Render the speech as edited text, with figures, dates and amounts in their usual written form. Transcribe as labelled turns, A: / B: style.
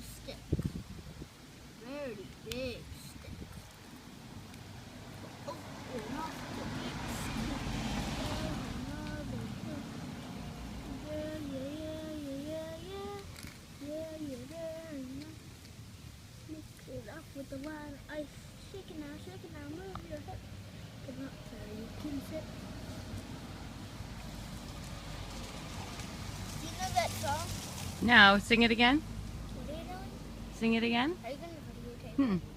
A: stick. Very big stick. Oh, not the big stick. Another stick. Yeah. Mix it up with the water ice. Shake it now, move your hip. Come up so you can sit. Do you know that song?
B: No, sing it again.
A: What are you doing?
B: Sing it again.
A: Are you going to videotape it?